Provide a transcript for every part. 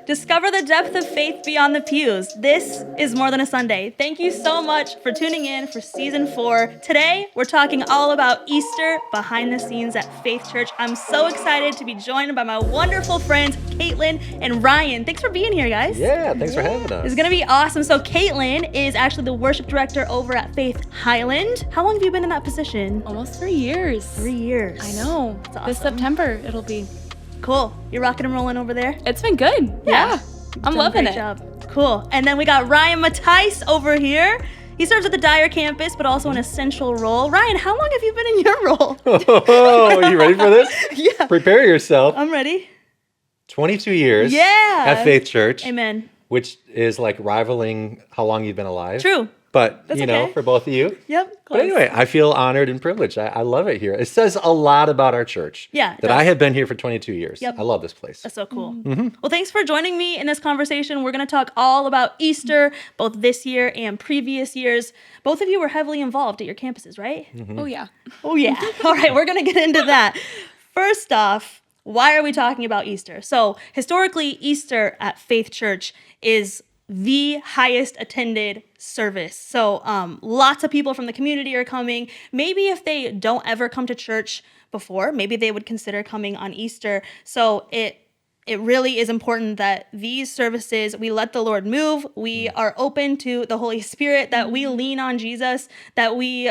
Discover the depth of faith beyond the pews. This is More Than a Sunday. Thank you so much for tuning in for season 4. Today, we're talking all about Easter behind the scenes at Faith Church. I'm so excited to be joined by my wonderful friends, Caitlyn and Ryan. Thanks for being here, guys. Yeah, thanks for having us. It's going to be awesome. So Caitlyn is actually the worship director over at Faith Highland. How long have you been in that position? Almost 3 years. 3 years. I know. That's awesome. This September, it'll be. Cool. You're rocking and rolling over there? It's been good. Yeah. I'm loving it. Job. Cool. And then we got Ryan Matthysse over here. He serves at the Dyer campus, but also an essential role. Ryan, how long have you been in your role? Oh, you ready for this? Yeah. Prepare yourself. I'm ready. 22 years Yeah. at Faith Church. Amen. Which is like rivaling how long you've been alive. True. But, That's you know, okay. for both of you. Yep. But anyway, I feel honored and privileged. I love it here. It says a lot about our church. Yeah, it that does. I have been here for 22 years. Yep. I love this place. That's so cool. Mm-hmm. Well, thanks for joining me in this conversation. We're going to talk all about Easter, both this year and previous years. Both of you were heavily involved at your campuses, right? Mm-hmm. Oh, yeah. Oh, yeah. All right, we're going to get into that. First off, why are we talking about Easter? So historically, Easter at Faith Church is the highest attended service. So lots of people from the community are coming. Maybe if they don't ever come to church before, maybe they would consider coming on Easter. So it really is important that these services, we let the Lord move. We are open to the Holy Spirit, that we lean on Jesus, that we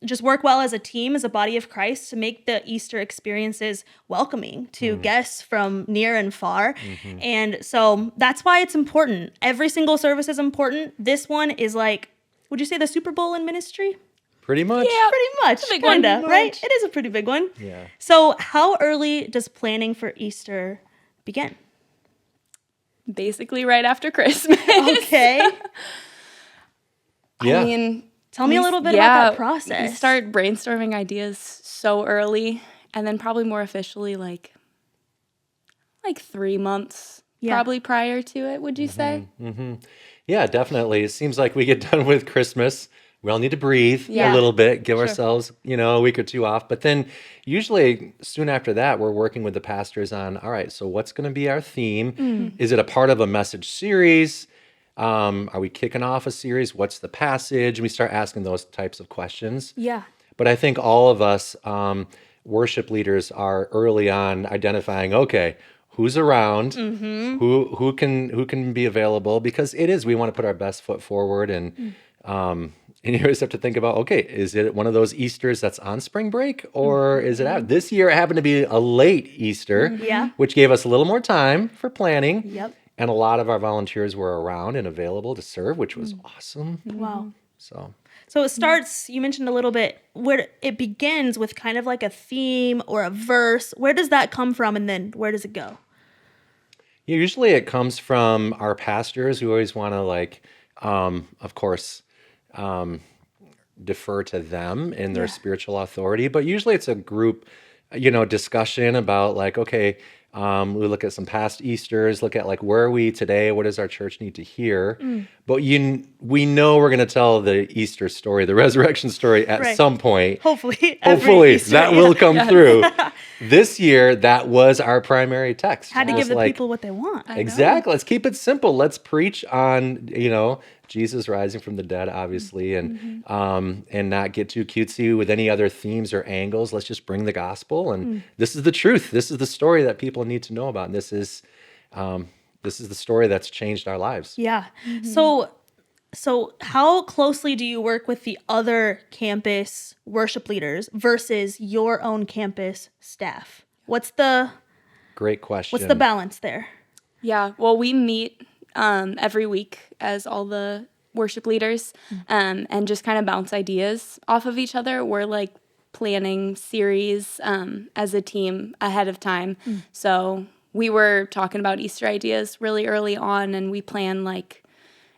just work well as a team, as a body of Christ, to make the Easter experiences welcoming to guests from near and far. And so that's why it's important. Every single service is important. This one is like, would you say the Super Bowl in ministry? Pretty much. Yeah, pretty much. a big one. Kinda, right? It is a pretty big one. Yeah. So how early does planning for Easter begin? Basically right after Christmas. Okay. Yeah. I mean, Tell me a little bit about that process. We start brainstorming ideas so early, and then probably more officially like 3 months probably prior to it, would you say? Mm-hmm. Yeah, definitely. It seems like we get done with Christmas. We all need to breathe Yeah. a little bit, give ourselves, a week or two off. But then usually soon after that, we're working with the pastors on, all right, so what's going to be our theme? Is it a part of a message series? Are we kicking off a series? What's the passage? And we start asking those types of questions. Yeah. But I think all of us worship leaders are early on identifying, okay, who's around, who can be available, because we want to put our best foot forward, and you always have to think about, okay, is it one of those Easters that's on spring break, or is it out? This year it happened to be a late Easter, Yeah. which gave us a little more time for planning. Yep. And a lot of our volunteers were around and available to serve, which was awesome. Wow. So it starts, you mentioned a little bit, where it begins with kind of like a theme or a verse. Where does that come from, and then where does it go? yeah, usually it comes from our pastors who always want to of course, defer to them in their spiritual authority. But usually it's a group, discussion about okay, we look at some past Easters, look at where are we today? What does our church need to hear? But we know we're going to tell the Easter story, the resurrection story at some point. Hopefully. Hopefully Easter, that will come through. This year, that was our primary text. Had to Just give the people what they want. Exactly. Let's keep it simple. Let's preach on, Jesus rising from the dead, obviously, and not get too cutesy with any other themes or angles. Let's just bring the gospel, and this is the truth. This is the story that people need to know about. And this is the story that's changed our lives. Yeah. So how closely do you work with the other campus worship leaders versus your own campus staff? Great question. What's the balance there? Yeah, well, we meet every week as all the worship leaders and just kind of bounce ideas off of each other. We're planning series as a team ahead of time. So we were talking about Easter ideas really early on, and we plan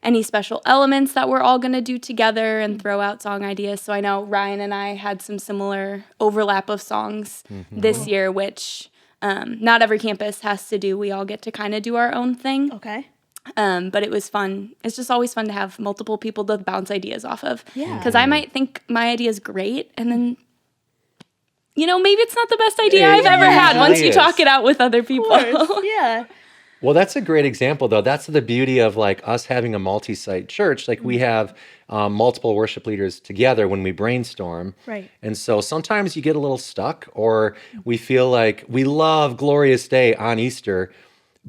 any special elements that we're all going to do together and throw out song ideas. So I know Ryan and I had some similar overlap of songs this year, which not every campus has to do. We all get to kind of do our own thing. Okay. But it was fun. It's just always fun to have multiple people to bounce ideas off of. Yeah. Because I might think my idea is great, and then, maybe it's not the best idea I've ever had once you talk it out with other people. Of course. Yeah. Well, that's a great example, though. That's the beauty of like us having a multi-site church. Like we have multiple worship leaders together when we brainstorm. Right. And so sometimes you get a little stuck, or we feel like we love Glorious Day on Easter,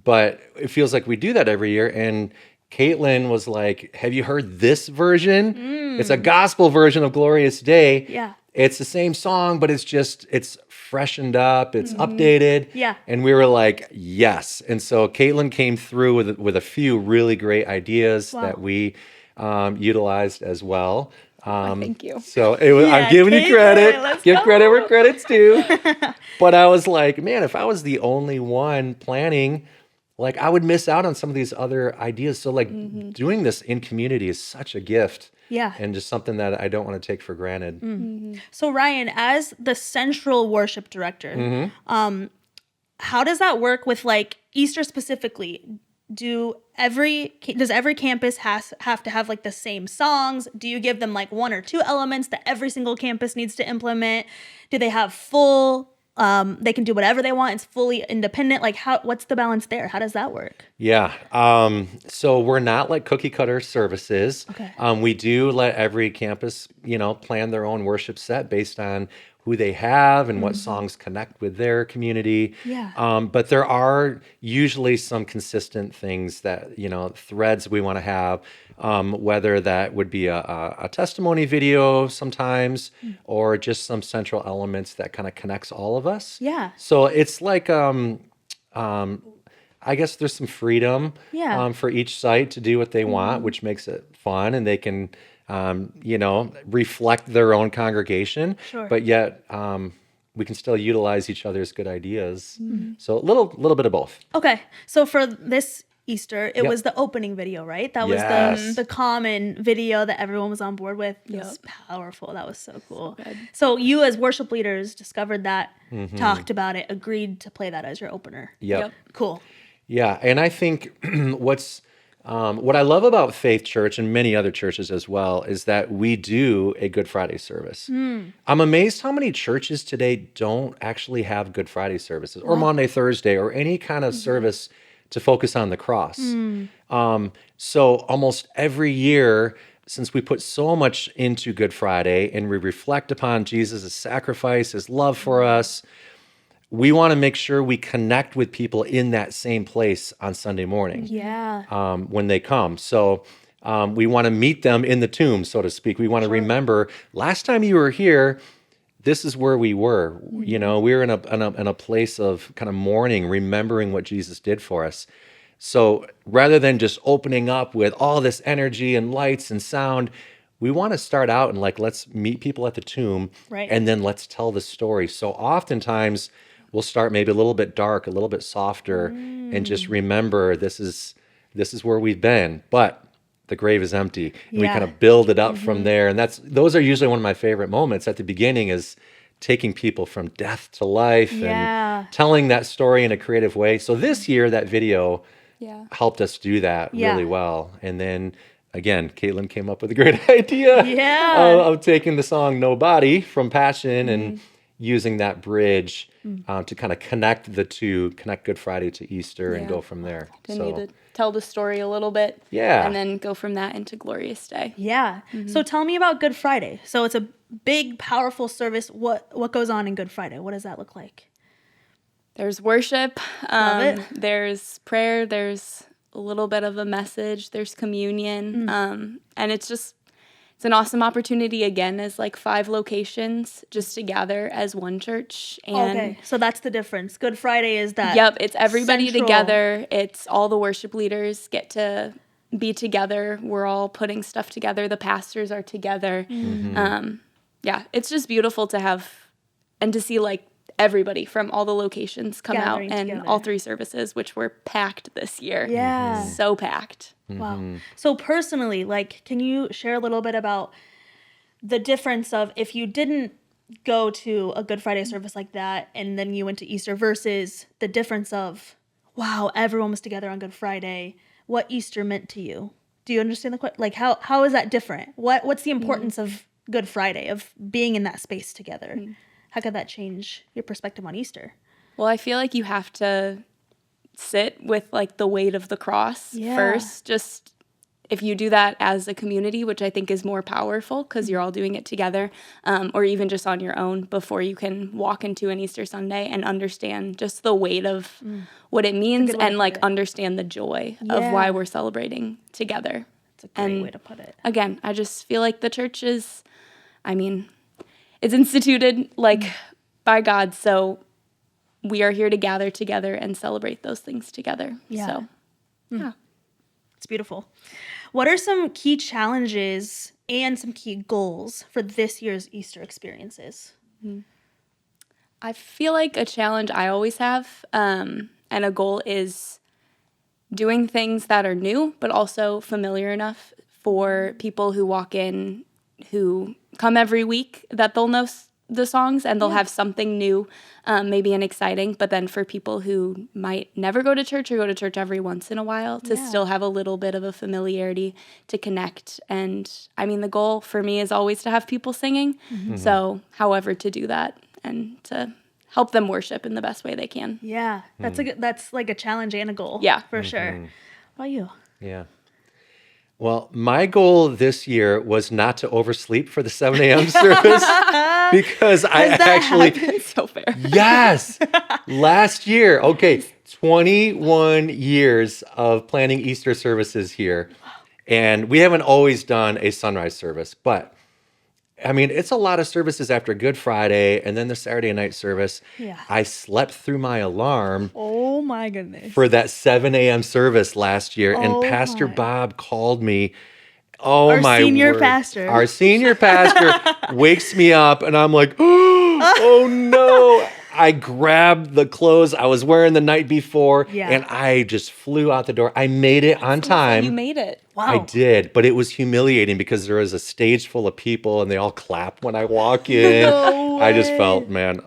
but it feels like we do that every year. And Caitlyn was like, have you heard this version? It's a gospel version of Glorious Day. Yeah. It's the same song, but it's freshened up, it's updated. Yeah. And we were like, yes. And so Caitlyn came through with a few really great ideas Wow. that we utilized as well. Thank you. So it was, Yeah, I'm giving you Caitlyn, credit. let's Give go. credit where credit's due. But I was like, man, if I was the only one planning, like I would miss out on some of these other ideas. So like doing this in community is such a gift. Yeah. And just something that I don't want to take for granted. So Ryan, as the central worship director, how does that work with like Easter specifically? Does every campus have to have like the same songs? Do you give them like one or two elements that every single campus needs to implement? Do they have full? They can do whatever they want. It's fully independent. Like what's the balance there? How does that work? Yeah. So we're not like cookie cutter services. Okay. We do let every campus, plan their own worship set based on who they have and what songs connect with their community. Yeah. But there are usually some consistent things that, threads we want to have, whether that would be a testimony video sometimes, or just some central elements that kind of connects all of us. Yeah. So it's like, I guess there's some freedom Yeah. for each site to do what they want, which makes it fun, and they can, reflect their own congregation, Sure. but yet we can still utilize each other's good ideas. So a little bit of both. Okay. So for this Easter, it Yep. was the opening video, right? That was Yes. the common video that everyone was on board with. It was Yep. powerful. That was so cool. good. So you as worship leaders discovered that, talked about it, agreed to play that as your opener. Yep. Cool. Yeah, and I think what I love about Faith Church and many other churches as well is that we do a Good Friday service. I'm amazed how many churches today don't actually have Good Friday services or Maundy, Thursday, or any kind of service to focus on the cross. So almost every year, since we put so much into Good Friday and we reflect upon Jesus' sacrifice, his love for us, we want to make sure we connect with people in that same place on Sunday morning. Yeah. When they come. So we want to meet them in the tomb, so to speak. We want to remember, last time you were here, this is where we were. We were in a place of kind of mourning, remembering what Jesus did for us. So rather than just opening up with all this energy and lights and sound, we want to start out and like, let's meet people at the tomb, Right. and then let's tell the story. So oftentimes we'll start maybe a little bit dark, a little bit softer, and just remember this is where we've been, but the grave is empty. And we Yeah. kind of build it up from there. And those are usually one of my favorite moments at the beginning, is taking people from death to life Yeah. and telling that story in a creative way. So this year, that video Yeah. helped us do that Yeah. really well. And then again, Caitlyn came up with a great idea Yeah. of taking the song No Body from Passion and using that bridge to kind of connect the two, connect Good Friday to Easter and Yeah. go from there. Continue to tell the story a little bit. Yeah. And then go from that into Glorious Day. Yeah. So tell me about Good Friday. So it's a big, powerful service. What goes on in Good Friday? What does that look like? There's worship. Love it. There's prayer. There's a little bit of a message. There's communion. And it's an awesome opportunity, again, as like 5 locations just to gather as one church. And Okay. So that's the difference. Good Friday is that. Yep, it's everybody central- together. It's all the worship leaders get to be together. We're all putting stuff together. The pastors are together. Yeah, it's just beautiful to have and to see like everybody from all the locations come Gathering out, and together. all 3 services, which were packed this year. Yeah. So packed. Wow. So personally, like, can you share a little bit about the difference of if you didn't go to a Good Friday service like that and then you went to Easter versus the difference of, wow, everyone was together on Good Friday, what Easter meant to you? Do you understand the question? Like, how is that different? What's the importance of Good Friday, of being in that space together? How could that change your perspective on Easter? Well, I feel like you have to sit with like the weight of the cross first. Just if you do that as a community, which I think is more powerful because you're all doing it together, or even just on your own before you can walk into an Easter Sunday and understand just the weight of what it means and like understand the joy of why we're celebrating together. It's a great way to put it. Again, I just feel like the church is, I mean, it's instituted like by God, so we are here to gather together and celebrate those things together. Yeah. So, yeah. It's beautiful. What are some key challenges and some key goals for this year's Easter experiences? I feel like a challenge I always have and a goal is doing things that are new, but also familiar enough for people who walk in, who come every week, that they'll know the songs and they'll have something new, maybe and exciting. But then for people who might never go to church or go to church every once in a while, to still have a little bit of a familiarity to connect. And I mean, the goal for me is always to have people singing. So however to do that and to help them worship in the best way they can. Yeah, that's like a challenge and a goal. Yeah. For sure. What about you? Yeah. Well, my goal this year was not to oversleep for the 7 a.m. service because I actually, It's so fair. yes, last year, 21 years of planning Easter services here. And we haven't always done a sunrise service, but I mean, it's a lot of services after Good Friday and then the Saturday night service. Yeah. I slept through my alarm Oh my goodness. for that 7 a.m. service last year. Oh And Pastor my. Bob called me. Oh, Our my senior word. pastor. Our senior pastor wakes me up and I'm like, oh no. I grabbed the clothes I was wearing the night before and I just flew out the door. I made it on time. You made it. Wow. I did, but it was humiliating because there was a stage full of people and they all clap when I walk in. No I just way. felt, man,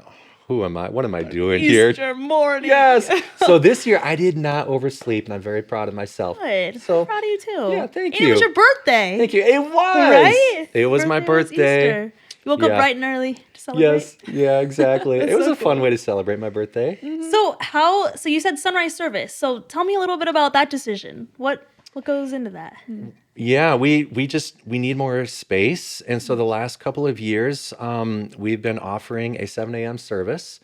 who am I? What am I doing here? Easter morning. Yes. So this year I did not oversleep and I'm very proud of myself. Good. So I'm proud of you too. Yeah, thank and you. It was your birthday. Thank you. It was. Right? It was my birthday. Easter. You woke up Yeah. bright and early to celebrate. Yes. Yeah, exactly. It was so a fun cool. way to celebrate my birthday. So so you said sunrise service. So tell me a little bit about that decision. What goes into that? Yeah, we need more space, and so the last couple of years, we've been offering a 7 a.m. service,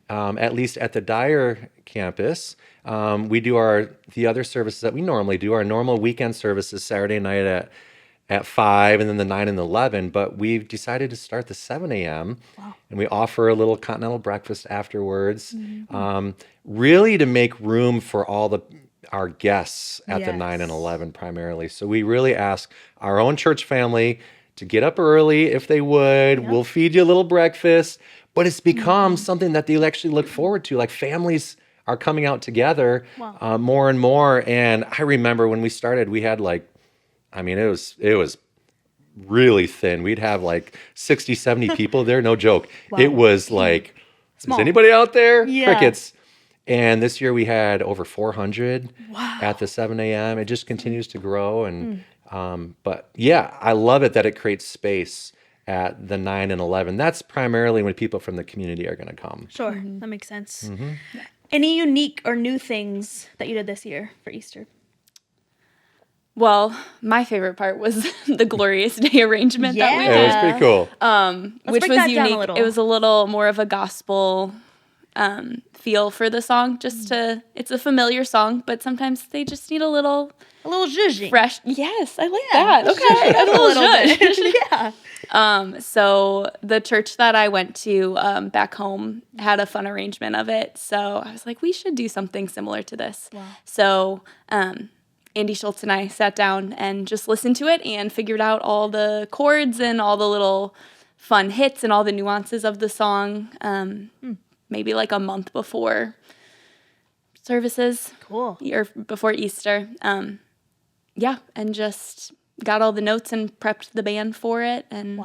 at least at the Dyer campus. We do the other services that we normally do. Our normal weekend services Saturday night at 5, and then the 9 and the 11. But we've decided to start the 7 a.m. And we offer a little continental breakfast afterwards, really to make room for all our guests at the 9 and 11 primarily. So we really ask our own church family to get up early if they would. Yep. We'll feed you a little breakfast, but it's become something that they actually look forward to. Like families are coming out together more and more. And I remember when we started, we had it was really thin. We'd have like 60, 70 people there. No joke. Wow. It was like, Small. Is anybody out there? Yeah. Crickets. And this year we had over 400 at the 7 a.m. It just continues to grow. And but yeah, I love it that it creates space at the 9 and 11. That's primarily when people from the community are going to come. Sure, that makes sense. Any unique or new things that you did this year for Easter? Well, my favorite part was the Glorious Day arrangement that we Yeah. It did. was pretty cool. Which break was that down a unique. little. It was a little more of a gospel feel for the song. It's a familiar song, but sometimes they just need a little zhuzhing. fresh. Yes, I like that. Okay, Zhuzh it up a little zhuzh. bit. Yeah. So the church that I went to back home had a fun arrangement of it. So I was like, we should do something similar to this. Wow. So Andy Schultz and I sat down and just listened to it and figured out all the chords and all the little fun hits and all the nuances of the song. Maybe like a month before services. Cool. Or before Easter. And just got all the notes and prepped the band for it. And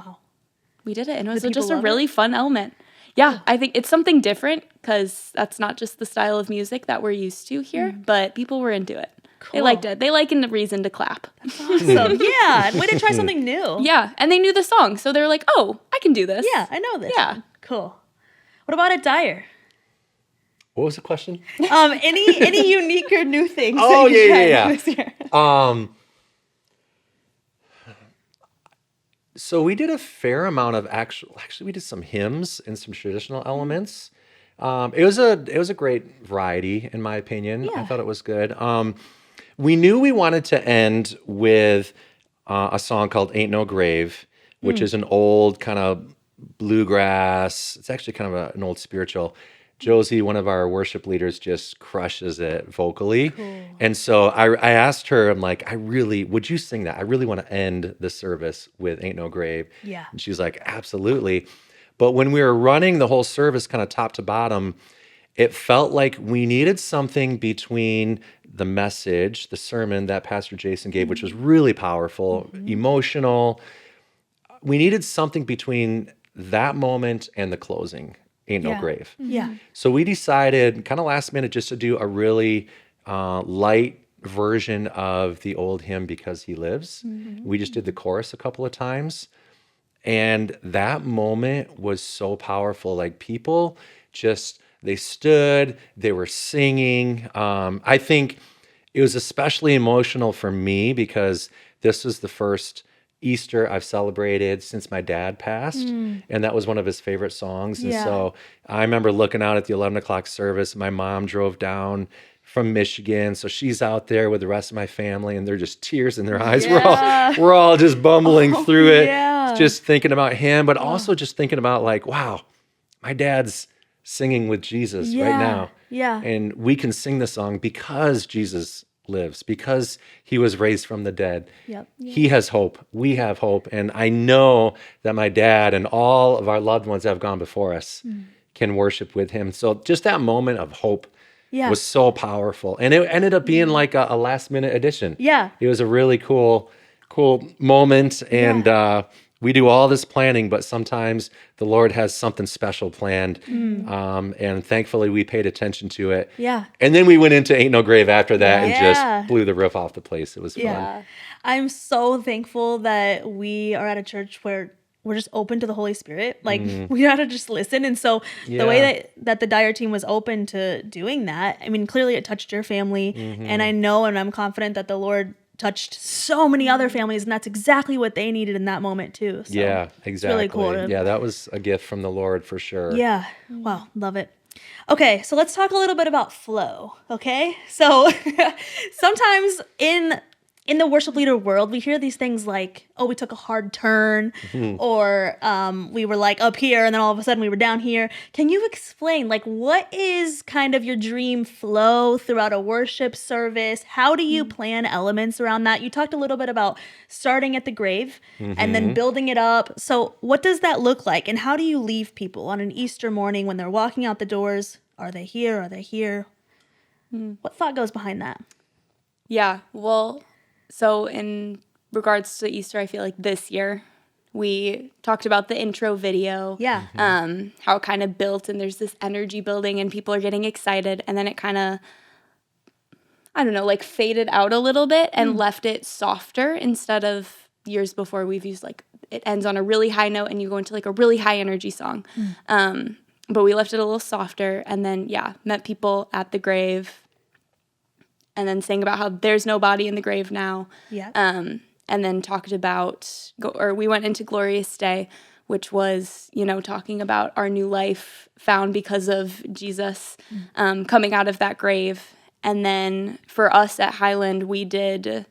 we did it. And it was Did just a people love really fun element. Yeah, I think it's something different because that's not just the style of music that we're used to here, but people were into it. Cool. They liked it. They liked a reason to clap. Awesome. Yeah. Way to try something new. Yeah, and they knew the song, so they were like, oh, I can do this. Yeah, I know this. Yeah. Cool. What about at Dyer? What was the question? Any unique or new things? Oh, that you tried yeah. this year? So we did a fair amount of actually we did some hymns and some traditional elements. It was a great variety in my opinion. I Yeah. thought it was good. We knew we wanted to end with a song called "Ain't No Grave," which is an old kind of bluegrass. It's actually kind of an old spiritual. Josie, one of our worship leaders, just crushes it vocally. Cool. And so I asked her, I'm like, would you sing that? I really want to end the service with Ain't No Grave. Yeah. And she's like, absolutely. But when we were running the whole service kind of top to bottom, it felt like we needed something between the message, the sermon that Pastor Jason gave, which was really powerful, emotional. We needed something between that moment and the closing, Ain't No Yeah. Grave. Yeah. So we decided kind of last minute just to do a really light version of the old hymn, Because He Lives. We just did the chorus a couple of times. And that moment was so powerful. Like people just, they stood, they were singing. I think it was especially emotional for me because this was the first Easter I've celebrated since my dad passed. And that was one of his favorite songs. And Yeah. so I remember looking out at the 11 o'clock service. My mom drove down from Michigan. So she's out there with the rest of my family and they're just tears in their eyes. Yeah. We're all just bumbling through it, yeah. just thinking about him, but also just thinking about like, wow, my dad's singing with Jesus right Yeah. now. Yeah. And we can sing the song because Jesus lives, because he was raised from the dead. Yep. He has hope. We have hope. And I know that my dad and all of our loved ones that have gone before us can worship with him. So just that moment of hope Yeah. was so powerful. And it ended up being like a last minute addition. Yeah. It was a really cool moment. And we do all this planning, but sometimes the Lord has something special planned. And thankfully we paid attention to it. Yeah. And then we went into Ain't No Grave after that and Yeah. just blew the roof off the place. It was fun. Yeah. I'm so thankful that we are at a church where we're just open to the Holy Spirit. Like we gotta just listen. And so the way that the Dyer team was open to doing that, I mean, clearly it touched your family. And I know and I'm confident that the Lord touched so many other families, and that's exactly what they needed in that moment too. So Yeah, exactly. really cool to- Yeah, that was a gift from the Lord for sure. Yeah. Wow. Love it. Okay. So let's talk a little bit about flow. Okay. So sometimes in the worship leader world, we hear these things like, oh, we took a hard turn, or we were like up here and then all of a sudden we were down here. Can you explain, like, what is kind of your dream flow throughout a worship service? How do you plan elements around that? You talked a little bit about starting at the grave and then building it up. So what does that look like? And how do you leave people on an Easter morning when they're walking out the doors? Are they here? Are they here? What thought goes behind that? Yeah, well, so in regards to Easter, I feel like this year we talked about the intro video. Yeah. How it kind of built and there's this energy building and people are getting excited. And then it kind of, I don't know, like faded out a little bit and left it softer instead of years before we've used like it ends on a really high note and you go into like a really high energy song. But we left it a little softer and then, met people at the grave. And then sang about how there's no body in the grave now. Yeah. And then talked about, we went into Glorious Day, which was, talking about our new life found because of Jesus coming out of that grave. And then for us at Highland, we did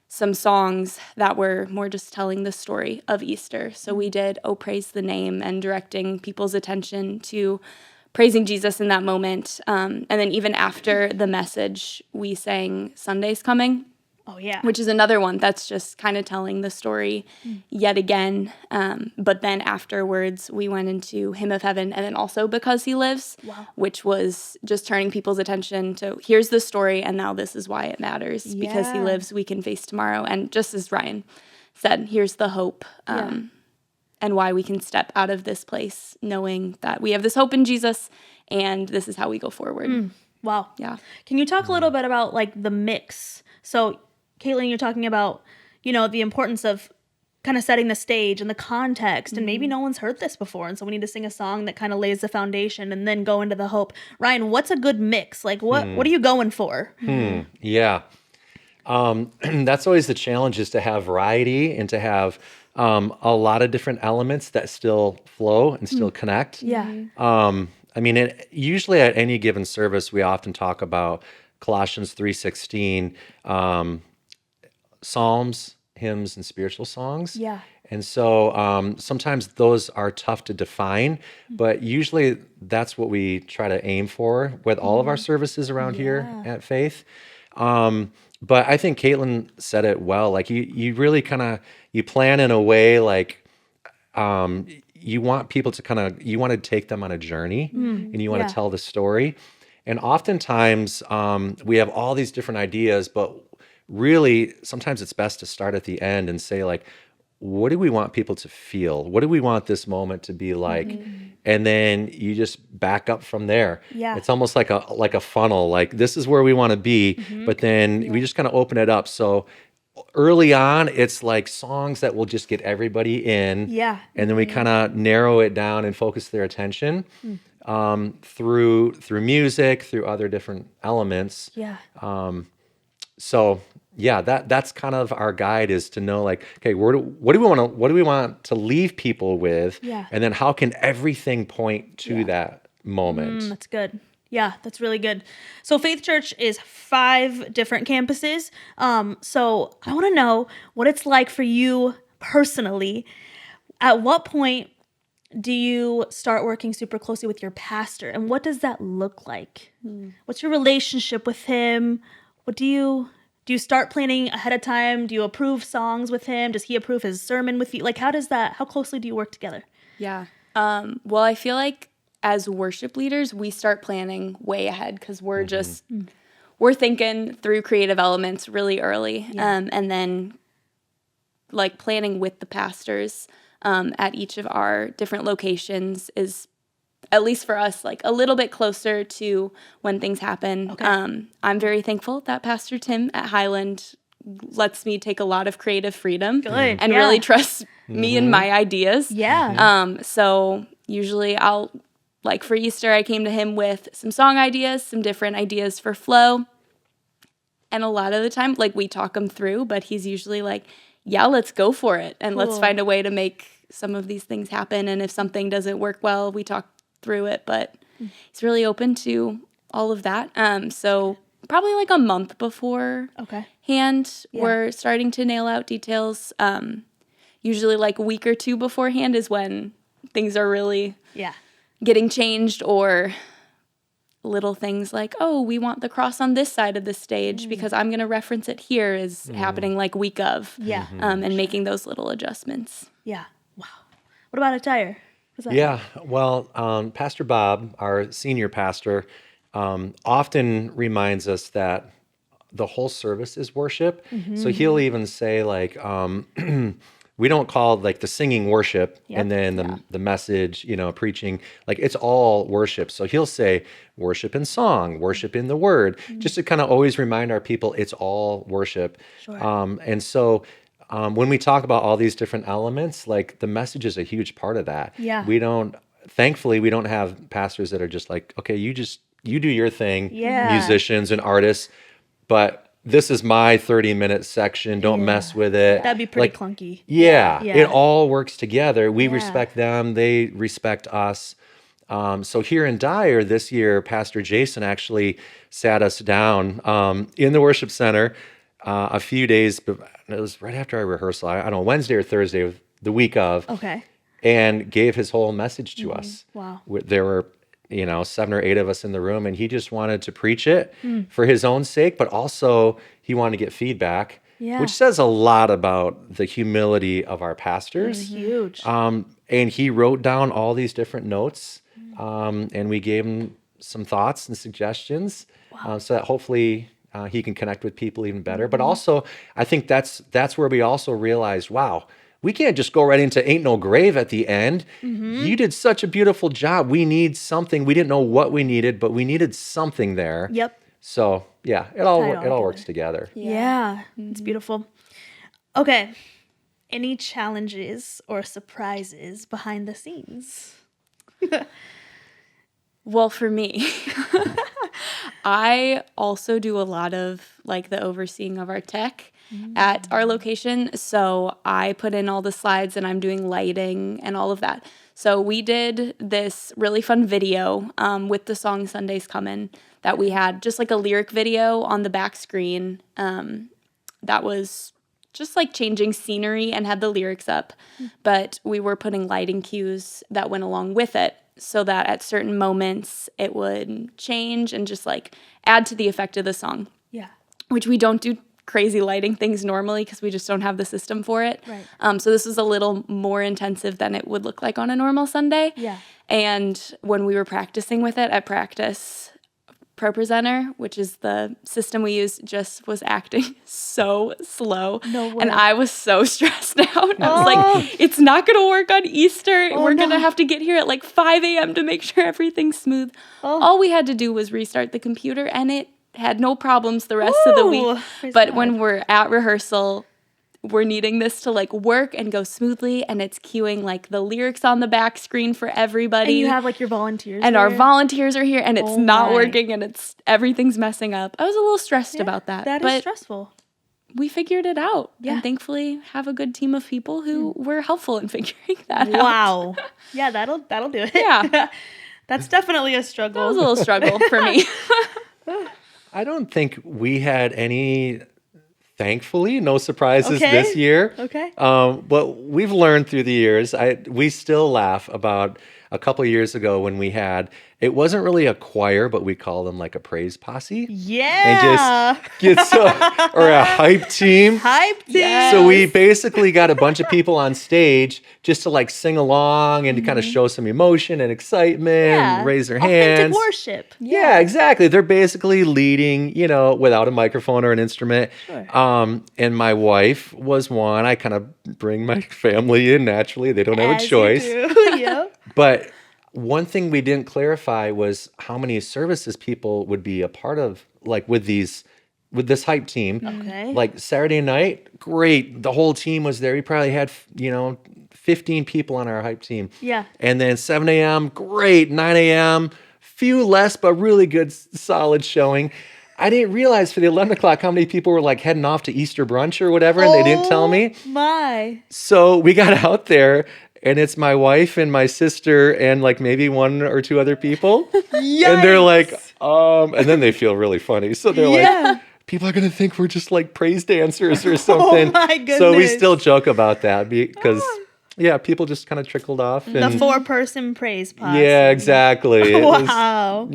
some songs that were more just telling the story of Easter. So we did Oh Praise the Name and directing people's attention to praising Jesus in that moment. And then even after the message, we sang Sunday's Coming. Oh, yeah. Which is another one that's just kind of telling the story yet again. But then afterwards, we went into Hymn of Heaven and then also Because He Lives, which was just turning people's attention to here's the story and now this is why it matters. Because He Yeah. lives, we can face tomorrow. And just as Ryan said, here's the hope. And why we can step out of this place knowing that we have this hope in Jesus and this is how we go forward. Wow. Yeah. Can you talk a little bit about like the mix? So, Caitlyn, you're talking about, the importance of kind of setting the stage and the context, and maybe no one's heard this before, and so we need to sing a song that kind of lays the foundation and then go into the hope. Ryan, what's a good mix? Like, what are you going for? Yeah. That's always the challenge, is to have variety and to have a lot of different elements that still flow and still connect. Yeah. I mean, usually at any given service, we often talk about Colossians 3:16, psalms, hymns, and spiritual songs. Yeah. And so sometimes those are tough to define, but usually that's what we try to aim for with all of our services around here at Faith. But I think Caitlyn said it well. Like you really kind of, you plan in a way like you want people to you want to take them on a journey and you want to tell the story. And oftentimes we have all these different ideas, but really sometimes it's best to start at the end and say like, what do we want people to feel? What do we want this moment to be like? And then you just back up from there. Yeah. It's almost like a funnel. Like this is where we want to be, but then we just kind of open it up. So early on, it's like songs that will just get everybody in. Yeah. And then we kind of narrow it down and focus their attention through music, through other different elements. Yeah. So yeah, that's kind of our guide, is to know like, okay, what do we want to leave people with? Yeah. And then how can everything point to that moment? That's good. Yeah, that's really good. So Faith Church is 5 different campuses. So I want to know what it's like for you personally. At what point do you start working super closely with your pastor? And what does that look like? What's your relationship with him? What do you start planning ahead of time? Do you approve songs with him? Does he approve his sermon with you? Like, how closely do you work together? Yeah. Well, I feel like as worship leaders, we start planning way ahead because we're just, we're thinking through creative elements really early. And then like planning with the pastors at each of our different locations is, at least for us, like a little bit closer to when things happen. Okay. I'm very thankful that Pastor Tim at Highland lets me take a lot of creative freedom and really trusts me and my ideas. Yeah. So usually I'll, like for Easter, I came to him with some song ideas, some different ideas for flow. And a lot of the time, like we talk them through, but he's usually like, yeah, let's go for it. And let's find a way to make some of these things happen. And if something doesn't work well, we talk through it, but he's really open to all of that. So probably like a month beforehand, we're starting to nail out details. Usually like a week or 2 beforehand is when things are really getting changed, or little things like, oh, we want the cross on this side of the stage because I'm going to reference it here is happening like week of. And making those little adjustments. Yeah. Wow. What about attire? Yeah, well, Pastor Bob, our senior pastor, often reminds us that the whole service is worship. So he'll even say like, we don't call like the singing worship and then the message, preaching, like it's all worship. So he'll say worship in song, worship in the word, just to kind of always remind our people it's all worship. And so when we talk about all these different elements, like the message is a huge part of that. Thankfully, we don't have pastors that are just like, okay, you do your thing, musicians and artists, but this is my 30-minute section. Don't mess with it. That'd be pretty clunky. It all works together. We respect them. They respect us. So here in Dyer this year, Pastor Jason actually sat us down in the worship center a few days, it was right after our rehearsal, I don't know, Wednesday or Thursday of the week of, and gave his whole message to us. Wow. There were, 7 or 8 of us in the room, and he just wanted to preach it for his own sake, but also he wanted to get feedback, which says a lot about the humility of our pastors. Huge. And he wrote down all these different notes, and we gave him some thoughts and suggestions, so that hopefully he can connect with people even better. But also, I think that's where we also realized, wow, we can't just go right into Ain't No Grave at the end. You did such a beautiful job. We need something. We didn't know what we needed, but we needed something there. So yeah, it all works together. Yeah. It's beautiful. Okay. any challenges or surprises behind the scenes? Well, for me, I also do a lot of like the overseeing of our tech at our location. So I put in all the slides and I'm doing lighting and all of that. So we did this really fun video with the song Sundays Comin' that we had, just like a lyric video on the back screen that was just like changing scenery and had the lyrics up. But we were putting lighting cues that went along with it, so that at certain moments it would change and just like add to the effect of the song. Yeah. Which we don't do crazy lighting things normally because we just don't have the system for it. Right. So this is a little more intensive than it would look like on a normal Sunday. Yeah. And when we were practicing with it at practice, ProPresenter, which is the system we use, just was acting so slow. No way. And I was so stressed out. I was like, it's not going to work on Easter. We're going to have to get here at like 5 a.m. to make sure everything's smooth. All we had to do was restart the computer, and it had no problems the rest of the week. But when we're at rehearsal, we're needing this to like work and go smoothly, and it's cueing like the lyrics on the back screen for everybody. And you have like your volunteers and there. our volunteers are here, and it's not my. working, and everything's messing up. I was a little stressed about that. That but is stressful. we figured it out. Yeah. And thankfully have a good team of people who were helpful in figuring that out. Wow. Yeah, that'll do it. Yeah. That's definitely a struggle. That was a little struggle for me. I don't think we had any, thankfully, no surprises Okay. this year. Okay. But we've learned through the years, we still laugh about a couple of years ago when we had, it wasn't really a choir, but we call them like a praise posse. Yeah. And just get or a hype team. Hype team. Yes. So we basically got a bunch of people on stage just to like sing along and to kind of show some emotion and excitement, and raise their hands. Authentic worship. Yeah, exactly. They're basically leading, without a microphone or an instrument. Sure. And my wife was one. I kind of bring my family in naturally. They don't have As a you choice. do. Yep. But one thing we didn't clarify was how many services people would be a part of, like with this hype team. Okay. Like Saturday night, great. The whole team was there. We probably had, 15 people on our hype team. Yeah. And then 7 a.m., great. 9 a.m., few less, but really good, solid showing. I didn't realize for the 11 o'clock how many people were like heading off to Easter brunch or whatever, and they didn't tell me. My. So we got out there, and it's my wife and my sister and like maybe one or two other people. And they're like, and then they feel really funny. So they're like, people are going to think we're just like praise dancers or something. Oh my goodness. So we still joke about that because, people just kind of trickled off. The And 4-person praise posse. yeah, exactly. It was, Wow.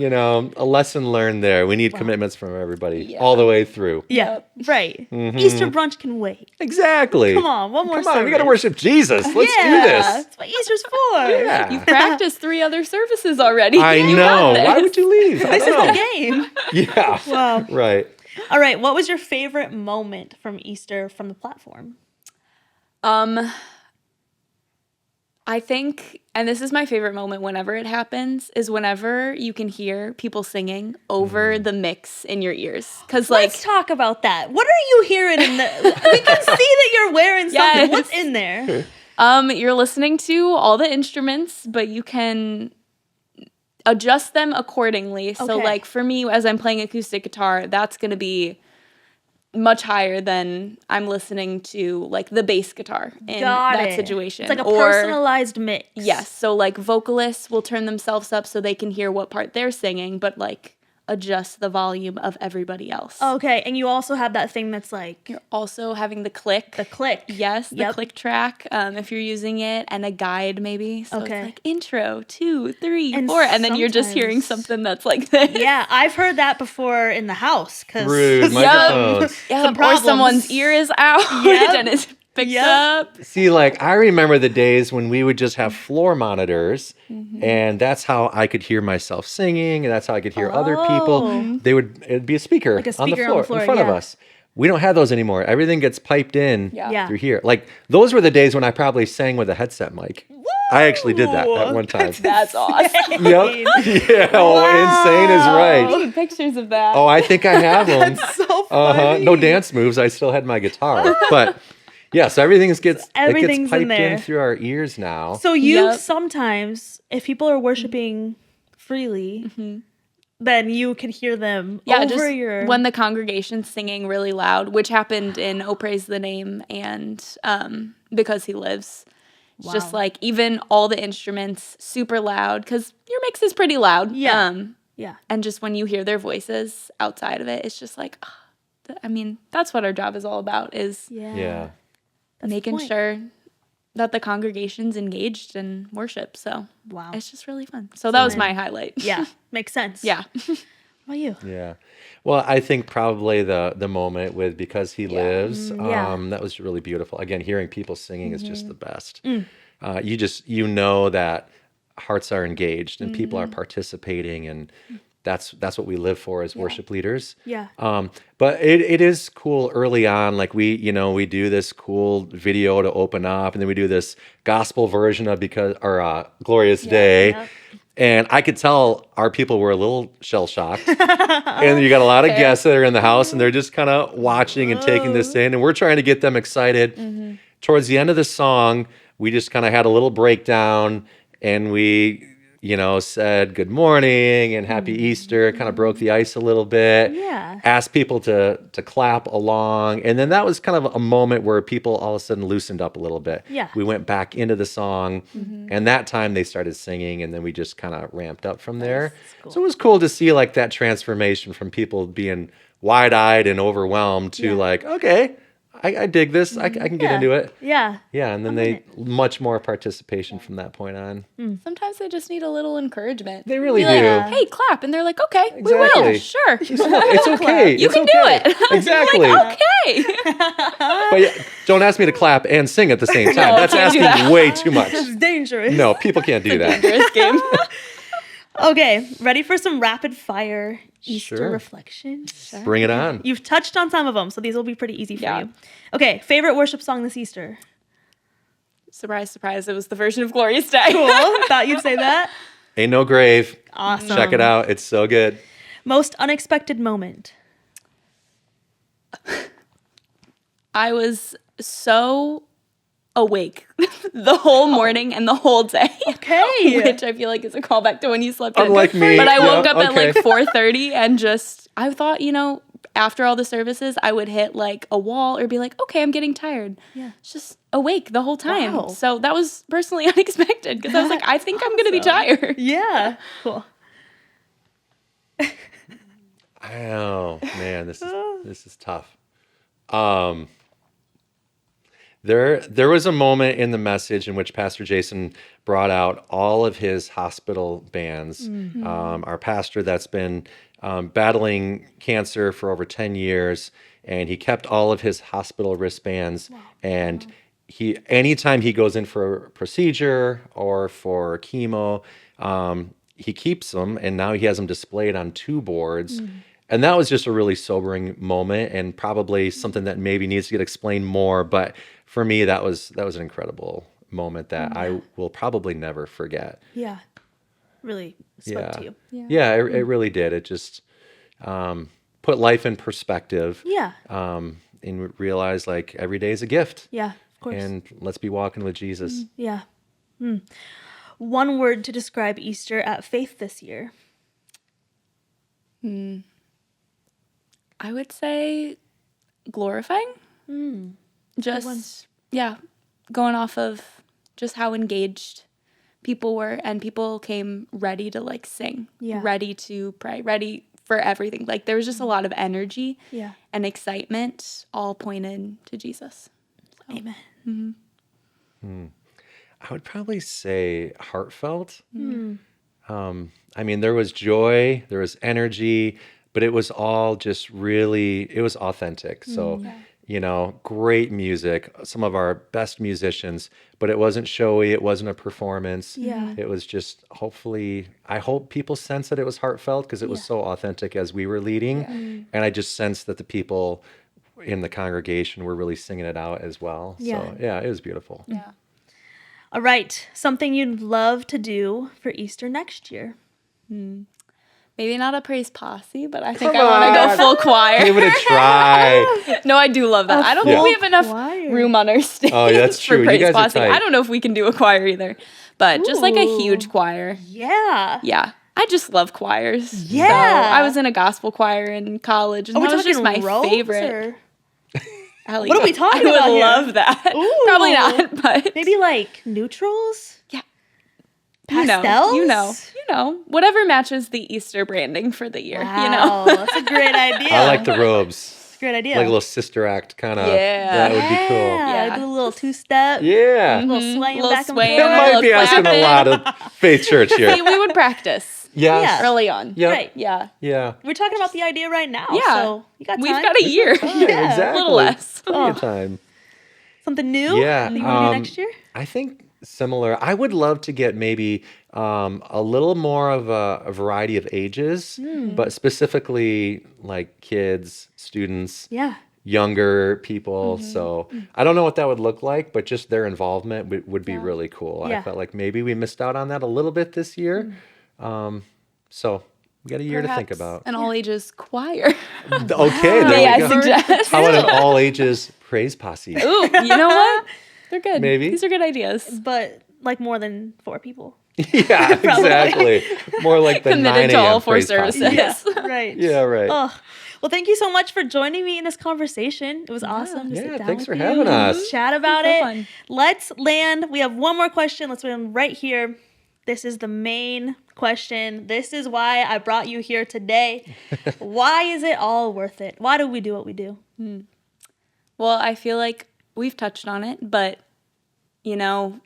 a lesson learned there. We need commitments from everybody all the way through. Yeah. Right. Easter brunch can wait. Exactly. Come on, one more Come on, we service. got to worship Jesus. Let's do this. That's what Easter's for. Yeah. You've practiced 3 other services already. I You know. got this. Why would you leave? I This don't know. is the game. Yeah. Wow. Right. All right. What was your favorite moment from Easter from the platform? I think, and this is my favorite moment whenever it happens, is whenever you can hear people singing over the mix in your ears. Because, like, Let's talk about that. What are you hearing in the? We can see that you're wearing something. Yes. What's in there? you're listening to all the instruments, but you can adjust them accordingly. So, Okay. like, for me, as I'm playing acoustic guitar, that's going to be much higher than I'm listening to, like, the bass guitar in that situation. It's like a Or- personalized mix. Yes. So, like, vocalists will turn themselves up so they can hear what part they're singing, but, like, adjust the volume of everybody else. Okay, and you also have that thing that's like You're also having the click. the click. Yes, the Yep. click track, if you're using it, and a guide maybe. So Okay. it's like intro, 2, 3, And 4, and then you're just hearing sometimes- something that's like this. Yeah, I've heard that before in the house. Rude microphones. Yeah, Some or problems. someone's ear is out Yep. and it's picked Yep. up. See, like, I remember the days when we would just have floor monitors, and that's how I could hear myself singing, and that's how I could hear other people. It'd be a speaker, Like a on the speaker floor, on the floor, in front of yeah. us. We don't have those anymore. Everything gets piped in Yeah. through here. Like, those were the days when I probably sang with a headset mic. I actually did that at one time. That's awesome. Yep. Yeah. Oh, insane is right. I need pictures of that. Oh, I think I have them. So funny. No dance moves. I still had my guitar. But Yeah, so everything's gets everything's in piped there. in through our ears now. So you Yep. sometimes, if people are worshiping freely, then you can hear them Yeah, over just your... when the congregation's singing really loud, which happened in "Oh Praise the Name" and "Because He Lives." It's just Wow. like even all the instruments super loud because your mix is pretty loud. Yeah. Yeah. And just when you hear their voices outside of it, it's just like, I mean, that's what our job is all about, is Yeah. That's the making point. sure that the congregation's engaged in worship. So Wow. it's just really fun. So that was man. my highlight. Yeah. Makes sense. Yeah. What about you? Yeah. Well, I think probably the moment with Because He Lives, yeah. that was really beautiful. Again, hearing people singing is just the best. You know that hearts are engaged and people are participating, and that's what we live for as worship leaders. Yeah. But it is cool early on. Like we do this cool video to open up, and then we do this gospel version of Glorious Day. yeah. And I could tell our people were a little shell shocked. And you got a lot of guests that are in the house, and they're just kind of watching and taking this in. And we're trying to get them excited. Towards the end of the song, we just kind of had a little breakdown, and we, said good morning and happy Easter, kind of broke the ice a little bit. Yeah. Asked people to clap along. And then that was kind of a moment where people all of a sudden loosened up a little bit. Yeah. We went back into the song, and that time they started singing, and then we just kind of ramped up from there. cool. So it was cool to see like that transformation from people being wide-eyed and overwhelmed to like, okay, I dig this. I can get into it. Yeah. Yeah, and then much more participation from that point on. Sometimes they just need a little encourament. They really Be like, do. hey, clap. And they're like, okay, we Exactly. will. Sure. It's okay. You It's can okay. do it. Exactly. Okay. But yeah, don't ask me to clap and sing at the same time. No, That's can't do asking that. way too much. It's dangerous. No, people can't do that. Dangerous game. Okay. Ready for some rapid fire Easter Sure. reflections? Bring it on. You've touched on some of them, so these will be pretty easy for Yeah. you. Okay. Favorite worship song this Easter? Surprise, surprise. It was the version of Glorious Day. Cool. Thought you'd say that. Ain't No Grave. Awesome. Check it out. It's so good. Most unexpected moment. I was so awake the whole morning and the whole day. Okay. Which I feel like is a callback to when you slept in. Unlike me. But I Yeah, woke up at okay. like 4:30 and I thought, after all the services, I would hit like a wall or be like, okay, I'm getting tired. Yeah. It's just awake the whole time. Wow. So that was personally unexpected because I was like, I think I'm going to be tired. Yeah. Cool. Oh man, this is tough. There was a moment in the message in which Pastor Jason brought out all of his hospital bands. Our pastor that's been battling cancer for over 10 years, and he kept all of his hospital wristbands. And anytime he goes in for a procedure or for chemo, he keeps them, and now he has them displayed on 2 boards. And that was just a really sobering moment, and probably something that maybe needs to get explained more. But for me, that was an incredible moment that I will probably never forget. Yeah. Really spoke to you. Yeah, it really did. It just put life in perspective. Yeah. And realize like every day is a gift. Yeah. Of course. And let's be walking with Jesus. Yeah. One word to describe Easter at Faith this year. I would say glorifying. Just, going off of just how engaged people were, and people came ready to like sing, ready to pray, ready for everything. Like there was just a lot of energy and excitement, all pointed to Jesus. So. Amen. I would probably say heartfelt. I mean, there was joy, there was energy, but it was all just really, it was authentic. So, great music, some of our best musicians, but it wasn't showy, it wasn't a performance. Yeah. It was just, I hope people sense that it was heartfelt because it was so authentic as we were leading. And I just sensed that the people in the congregation were really singing it out as well. Yeah. So, yeah, it was beautiful. Yeah. All right. Something you'd love to do for Easter next year. Maybe not a praise posse, but I think Come I want to on. go full choir. Give it a try. No, I do love that. I don't think we have enough choir. room on our stage Oh, that's for true. You praise guys are posse. tight. I don't know if we can do a choir either, but just like a Ooh. huge choir. Yeah. Yeah. I just love choirs. Yeah. So I was in a gospel choir in college, and Are we that was just my talking robes, favorite. or Allie, What are we talking I would about here? love that. Ooh. Probably not, but maybe like neutrals? yeah. Pastels? You know, whatever matches the Easter branding for the year. Wow, You know, that's a great idea. I like the robes. It's a great idea. Like a little sister act kind of. Yeah. That would be cool. Yeah, Yeah. do a little two-step. Yeah. A little swaying Little back and swaying. forth. That might be little asking a lot of Faith Church See, here. we would practice Yes. early on. Yep. Right. Yeah, Yeah. We're talking about the idea right now. Yeah. So you got time. we've got a year. Yeah, exactly. A little less. Plenty of time. Something new? Yeah, that you want to do next year? I think similar. I would love to get maybe a little more of a variety of ages, but specifically like kids, students, Yeah. younger people. So I don't know what that would look like, but just their involvement would be really cool. Yeah. I felt like maybe we missed out on that a little bit this year. So we got a year to think Perhaps about. an all ages choir. Okay, there May we I go. suggest? How about an all ages praise posse? Ooh, you know what? They're good. Maybe. These are good ideas. But like more than 4 people. Yeah, exactly. More like the 9 Committed to a.m. all 4 praise posse. services. Right. Yeah, right. Oh, well, thank you so much for joining me in this conversation. It was awesome to Yeah, sit down thanks with for you having and us. chat about So it. fun. Let's land. We have one more question. Let's land right here. This is the main question. This is why I brought you here today. Why is it all worth it? Why do we do what we do? Well, I feel like we've touched on it, but you know,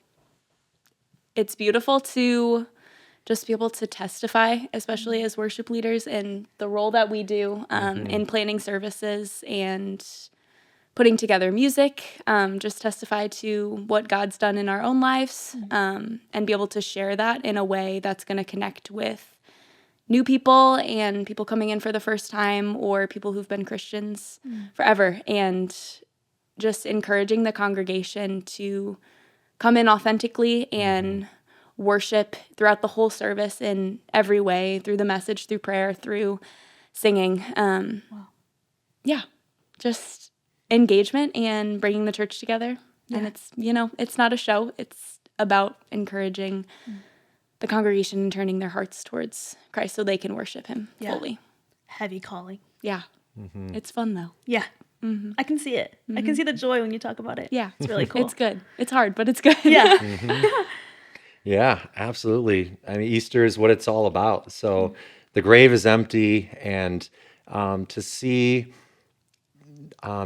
it's beautiful to just be able to testify, especially as worship leaders, in the role that we do in planning services and putting together music, just testify to what God's done in our own lives, and be able to share that in a way that's going to connect with new people and people coming in for the first time or people who've been Christians forever, and just encouraging the congregation to come in authentically and worship throughout the whole service in every way, through the message, through prayer, through singing. Yeah, just engagement and bringing the church together. Yeah. And it's, you know, it's not a show. It's about encouraging the congregation and turning their hearts towards Christ so they can worship him fully. Heavy calling. Yeah. It's fun though. Yeah. I can see it. I can see the joy when you talk about it. Yeah. It's really cool. It's good. It's hard, but it's good. Yeah. Yeah, absolutely. I mean, Easter is what it's all about. So the grave is empty, and to see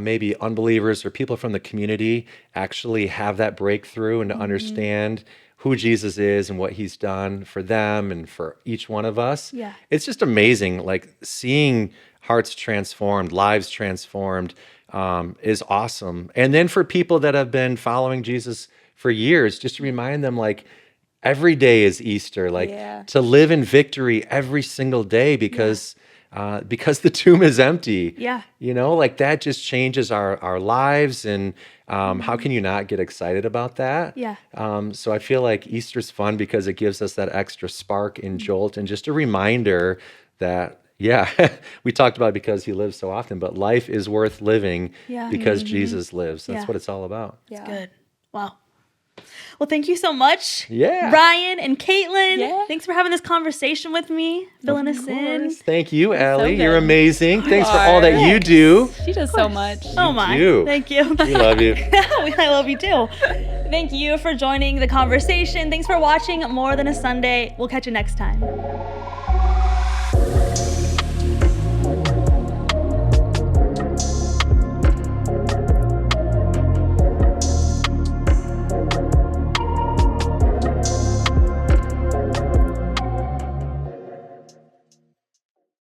maybe unbelievers or people from the community actually have that breakthrough and to understand who Jesus is and what he's done for them and for each one of us. Yeah. It's just amazing, like seeing hearts transformed, lives transformed is awesome. And then for people that have been following Jesus for years, just to remind them, like, every day is Easter, like to live in victory every single day because the tomb is empty. Yeah. You know, like that just changes our lives. And how can you not get excited about that? Yeah. So I feel like Easter's fun because it gives us that extra spark and jolt and just a reminder that, we talked about it because he lives so often, but life is worth living because Jesus lives. That's what it's all about. Yeah. Good. Wow. Well, thank you so much, Yeah. Ryan and Caitlyn. Yeah. Thanks for having this conversation with me, filling us in. Thank you, Allie. so You're good. amazing. Thanks for all that you do. She does so much. Oh my! do. Thank you. We love you. I love you too. Thank you for joining the conversation. Thanks for watching More Than a Sunday. We'll catch you next time.